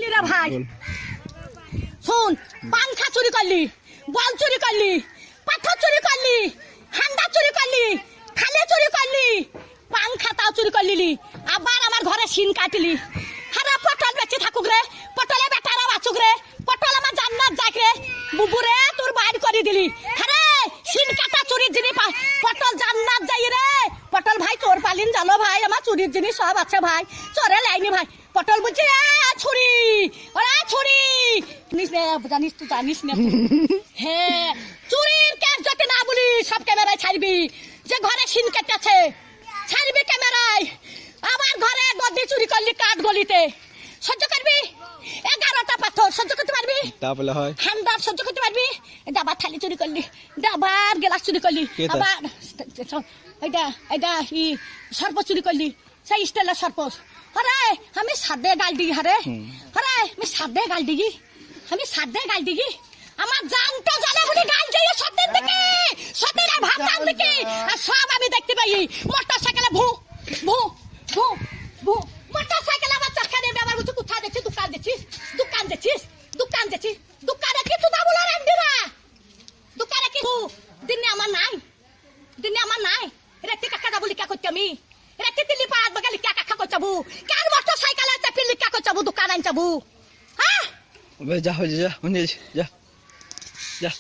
করলি রে ভাই শুন পাংখা চুরি করলি বল চুরি করলি পাথর চুরি করলি হান্ডা চুরি করলি থালে চুরি করলি পাংখা তাও চুরি করলি আবার আমার ঘরে সিন কাটলি হারা পটল বেঁচে থাকুক রে পটলে বেটারা বাঁচুক রে পটল আমার জান্নাত যাক রে বুবুরে তোর বাইর করে দিলি আরে সিন কাটা চুরির জিনিস পটল জান্নাত যাই রে পটল ভাই চোর পালিন জানো ভাই আমার চুরির জিনিস সব আছে ভাই চোরে লাইনি ভাই পটল বলছে ছুরি ওরা ছুরি জানিস তুই জানিস না হ্যাঁ চুরির কেস যাতে না বলি সব ক্যামেরায় ছাড়বি যে ঘরে সিন কেটেছে ছাড়বি ক্যামেরায় আমার ঘরে গদি চুরি করলি কাঠ গলিতে সহ্য করবি 11টা পাথর সহ্য করতে পারবি তাহলে হয় হান্ডার সহ্য করতে পারবি ডাবার থালি চুরি করলি ডাবার গ্লাস চুরি করলি আবার এটা সর্প চুরি করলি সেই স্টাইলের সর্প আরে আমি সাদে গাল দিই আরে আমি সাদে গাল দিই আমি সাদে গাল দিই আমার জানতে জানে বলে গাল দিই সত্যের দিকে সত্যের ভাবতাম দিকে আর সব আমি দেখতে পাই মোটর সাইকেলে ভু ভু ভু ভু মোটর সাইকেল আমার চাকা দিয়ে ব্যবহার করছি কোথায় দেখছিস দোকান দেখছিস দোকানে কিছু দাম বলো রান্দিরা দোকানে কিছু দিনে আমার নাই রেখে কাকা দাবলি কা করতে আমি রেখে দিল্লি পাঁচ বাগালি কা কাকা করছাবু কার মোটর সাইকেল আছে পিল্লি কা করছাবু দোকান আনছাবু হ্যাঁ যা হয়ে যা যা